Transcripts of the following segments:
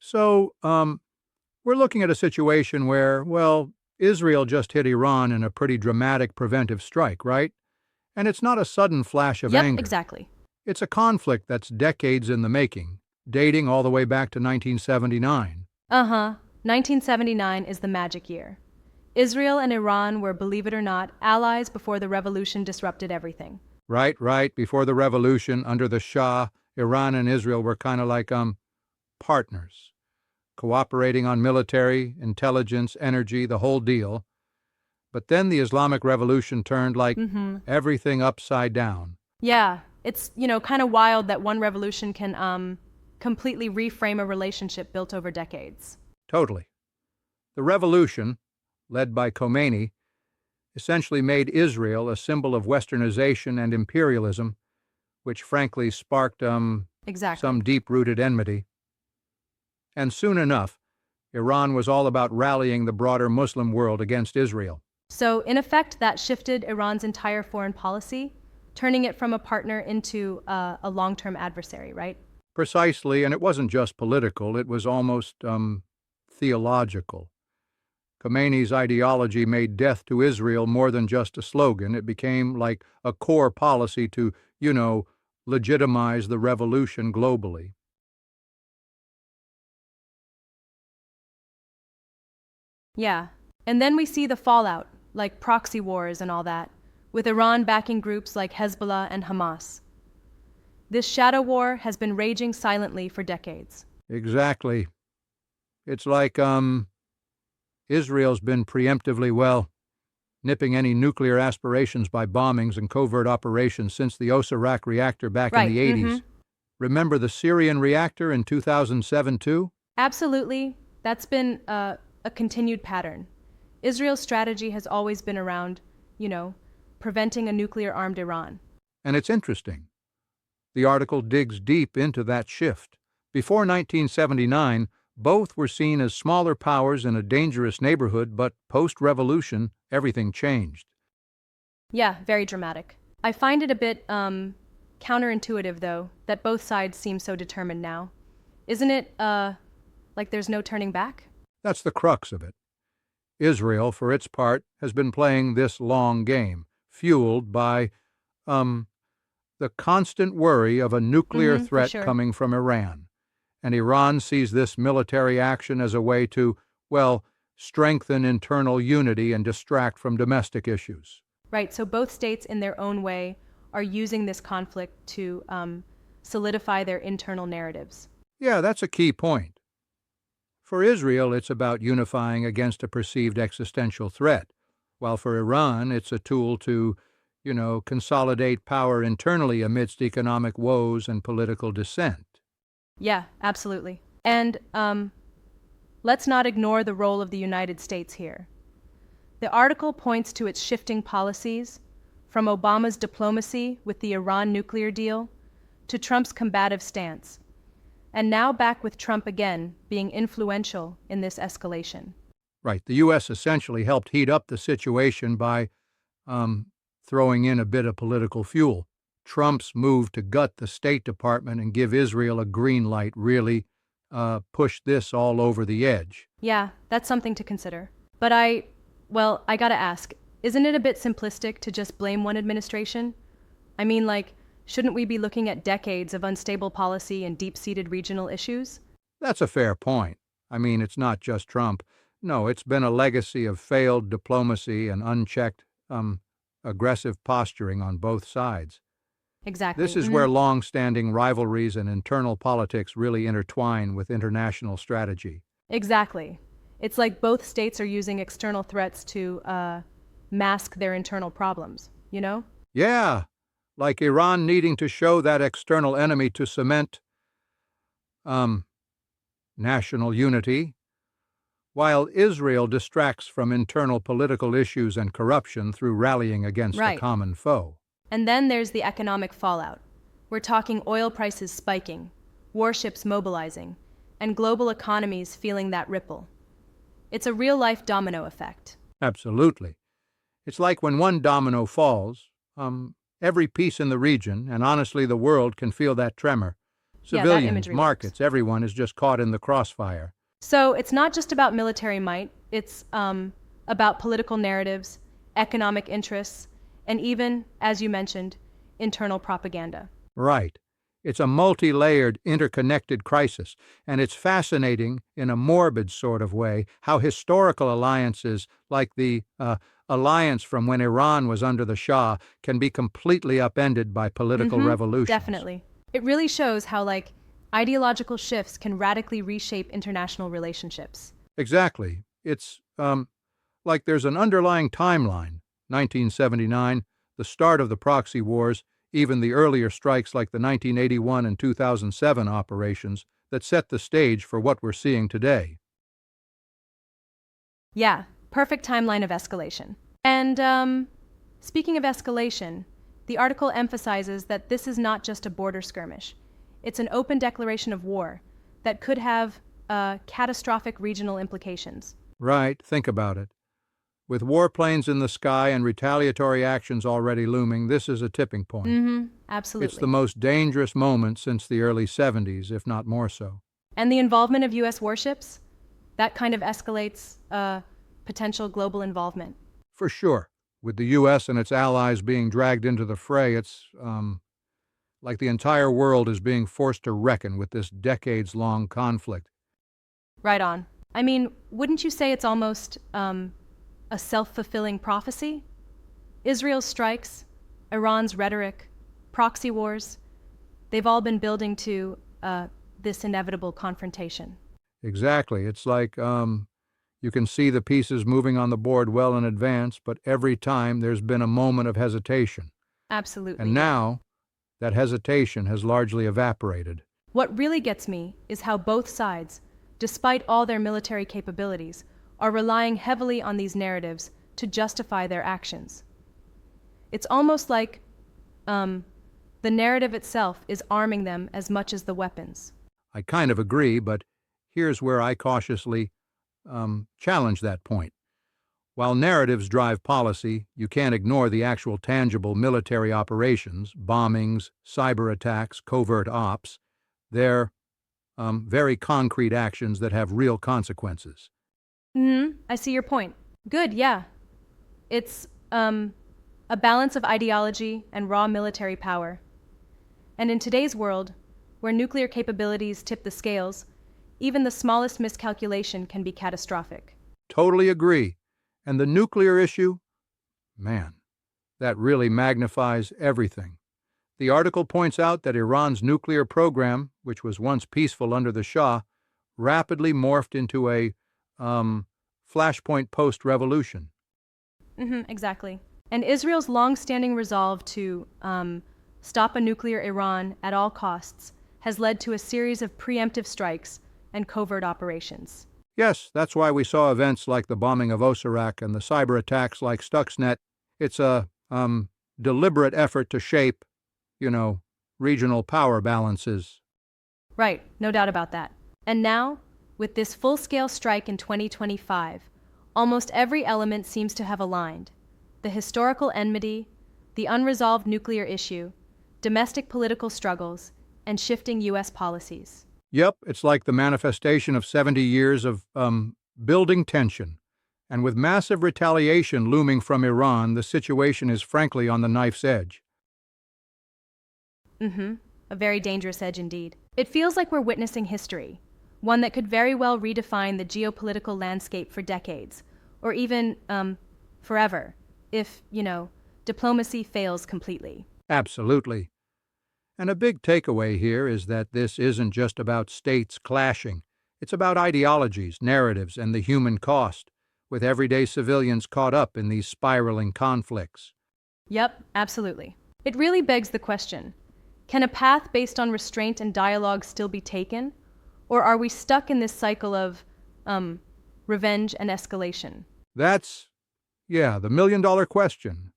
So, we're looking at a situation where, well, Israel just hit Iran in a pretty dramatic preventive strike, right? And it's not a sudden flash of Yep, anger. exactly. It's a conflict that's decades in the making, dating all the way back to 1979. Uh-huh. 1979 is the magic year. Israel and Iran were, believe it or not, allies before the revolution disrupted everything. Right. Before the revolution, under the Shah, Iran and Israel were kind of like, partners, cooperating on military, intelligence, energy, the whole deal. But then the Islamic Revolution turned like Mm-hmm. everything upside down. Yeah, it's, kind of wild that one revolution can, completely reframe a relationship built over decades. Totally. The revolution, led by Khomeini, essentially made Israel a symbol of westernization and imperialism, which frankly sparked Exactly. some deep-rooted enmity. And soon enough, Iran was all about rallying the broader Muslim world against Israel. So, in effect, that shifted Iran's entire foreign policy, turning it from a partner into a long-term adversary, right? Precisely, and it wasn't just political, it was almost theological. Khomeini's ideology made death to Israel more than just a slogan. It became like a core policy to, legitimize the revolution globally. Yeah. And then we see the fallout, like proxy wars and all that, with Iran backing groups like Hezbollah and Hamas. This shadow war has been raging silently for decades. Exactly. It's like, Israel's been preemptively, nipping any nuclear aspirations by bombings and covert operations since the Osirak reactor back in the 80s. Remember the Syrian reactor in 2007 too? Absolutely. That's been a continued pattern. Israel's strategy has always been around, preventing a nuclear-armed Iran. And it's interesting. The article digs deep into that shift. Before 1979, both were seen as smaller powers in a dangerous neighborhood, but post-revolution, everything changed. Yeah, very dramatic. I find it a bit, counterintuitive, though, that both sides seem so determined now. Isn't it, like there's no turning back? That's the crux of it. Israel, for its part, has been playing this long game, fueled by, the constant worry of a nuclear threat sure. coming from Iran. And Iran sees this military action as a way to, strengthen internal unity and distract from domestic issues. Right, so both states in their own way are using this conflict to solidify their internal narratives. Yeah, that's a key point. For Israel, it's about unifying against a perceived existential threat, while for Iran, it's a tool to, consolidate power internally amidst economic woes and political dissent. Yeah, absolutely. And let's not ignore the role of the United States here. The article points to its shifting policies, from Obama's diplomacy with the Iran nuclear deal to Trump's combative stance, and now back with Trump again being influential in this escalation. Right. The U.S. essentially helped heat up the situation by throwing in a bit of political fuel. Trump's move to gut the State Department and give Israel a green light really pushed this all over the edge. Yeah, that's something to consider. But I gotta ask, isn't it a bit simplistic to just blame one administration? I mean, shouldn't we be looking at decades of unstable policy and deep-seated regional issues? That's a fair point. I mean, it's not just Trump. No, it's been a legacy of failed diplomacy and unchecked, aggressive posturing on both sides. Exactly. This is where long-standing rivalries and internal politics really intertwine with international strategy. Exactly. It's like both states are using external threats to mask their internal problems, Yeah, like Iran needing to show that external enemy to cement national unity, while Israel distracts from internal political issues and corruption through rallying against a common foe. And then there's the economic fallout. We're talking oil prices spiking, warships mobilizing, and global economies feeling that ripple. It's a real-life domino effect. Absolutely. It's like when one domino falls, every piece in the region, and honestly the world, can feel that tremor. Yeah, that Civilians, imagery works. markets, everyone is just caught in the crossfire. So it's not just about military might, it's about political narratives, economic interests, and even, as you mentioned, internal propaganda. Right. It's a multi-layered, interconnected crisis, and it's fascinating, in a morbid sort of way, how historical alliances like the alliance from when Iran was under the Shah can be completely upended by political revolutions. Definitely. It really shows how, ideological shifts can radically reshape international relationships. Exactly. It's like there's an underlying timeline. 1979, the start of the proxy wars, even the earlier strikes like the 1981 and 2007 operations that set the stage for what we're seeing today. Yeah, perfect timeline of escalation. And speaking of escalation, the article emphasizes that this is not just a border skirmish. It's an open declaration of war that could have catastrophic regional implications. Right, think about it. With warplanes in the sky and retaliatory actions already looming, this is a tipping point. Absolutely. It's the most dangerous moment since the early 70s, if not more so. And the involvement of U.S. warships? That kind of escalates potential global involvement. For sure. With the U.S. and its allies being dragged into the fray, it's like the entire world is being forced to reckon with this decades-long conflict. Right on. I mean, wouldn't you say it's almost a self-fulfilling prophecy? Israel's strikes, Iran's rhetoric, proxy wars, they've all been building to this inevitable confrontation. Exactly. It's like you can see the pieces moving on the board well in advance, but every time there's been a moment of hesitation. Absolutely. And now, that hesitation has largely evaporated. What really gets me is how both sides, despite all their military capabilities, are relying heavily on these narratives to justify their actions. It's almost like the narrative itself is arming them as much as the weapons. I kind of agree, but here's where I cautiously challenge that point. While narratives drive policy, you can't ignore the actual tangible military operations, bombings, cyberattacks, covert ops. They're very concrete actions that have real consequences. I see your point. Good, yeah. It's a balance of ideology and raw military power. And in today's world, where nuclear capabilities tip the scales, even the smallest miscalculation can be catastrophic. Totally agree. And the nuclear issue? Man, that really magnifies everything. The article points out that Iran's nuclear program, which was once peaceful under the Shah, rapidly morphed into a flashpoint post-revolution. Exactly. And Israel's long-standing resolve to stop a nuclear Iran at all costs has led to a series of preemptive strikes and covert operations. Yes, that's why we saw events like the bombing of Osirak and the cyber attacks like Stuxnet. It's a deliberate effort to shape, regional power balances. Right, no doubt about that. And now, with this full-scale strike in 2025, almost every element seems to have aligned. The historical enmity, the unresolved nuclear issue, domestic political struggles, and shifting U.S. policies. Yep, it's like the manifestation of 70 years of building tension. And with massive retaliation looming from Iran, the situation is frankly on the knife's edge. A very dangerous edge indeed. It feels like we're witnessing history, one that could very well redefine the geopolitical landscape for decades, or even, forever, if, diplomacy fails completely. Absolutely. And a big takeaway here is that this isn't just about states clashing. It's about ideologies, narratives, and the human cost, with everyday civilians caught up in these spiraling conflicts. Yep, absolutely. It really begs the question, can a path based on restraint and dialogue still be taken? Or are we stuck in this cycle of, revenge and escalation? That's, the million-dollar question.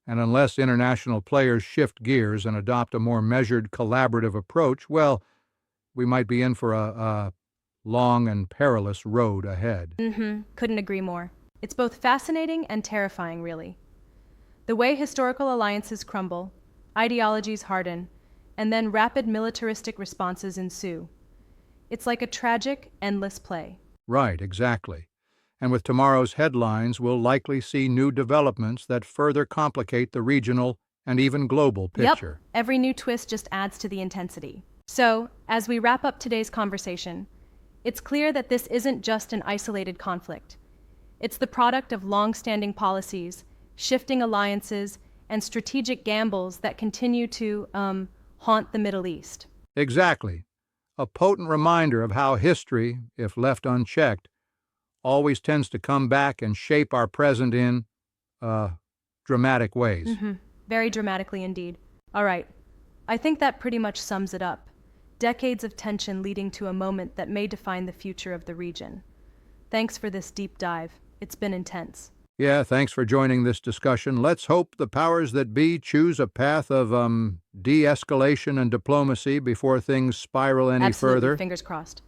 And unless international players shift gears and adopt a more measured, collaborative approach, well, we might be in for a long and perilous road ahead. Couldn't agree more. It's both fascinating and terrifying, really. The way historical alliances crumble, ideologies harden, and then rapid militaristic responses ensue. It's like a tragic, endless play. Right, exactly. And with tomorrow's headlines, we'll likely see new developments that further complicate the regional and even global picture. Yep, every new twist just adds to the intensity. So, as we wrap up today's conversation, it's clear that this isn't just an isolated conflict. It's the product of long-standing policies, shifting alliances, and strategic gambles that continue to, haunt the Middle East. Exactly. A potent reminder of how history, if left unchecked, always tends to come back and shape our present in, dramatic ways. Very dramatically indeed. All right, I think that pretty much sums it up. Decades of tension leading to a moment that may define the future of the region. Thanks for this deep dive. It's been intense. Yeah, thanks for joining this discussion. Let's hope the powers that be choose a path of, de-escalation and diplomacy before things spiral any Absolutely, further. fingers crossed.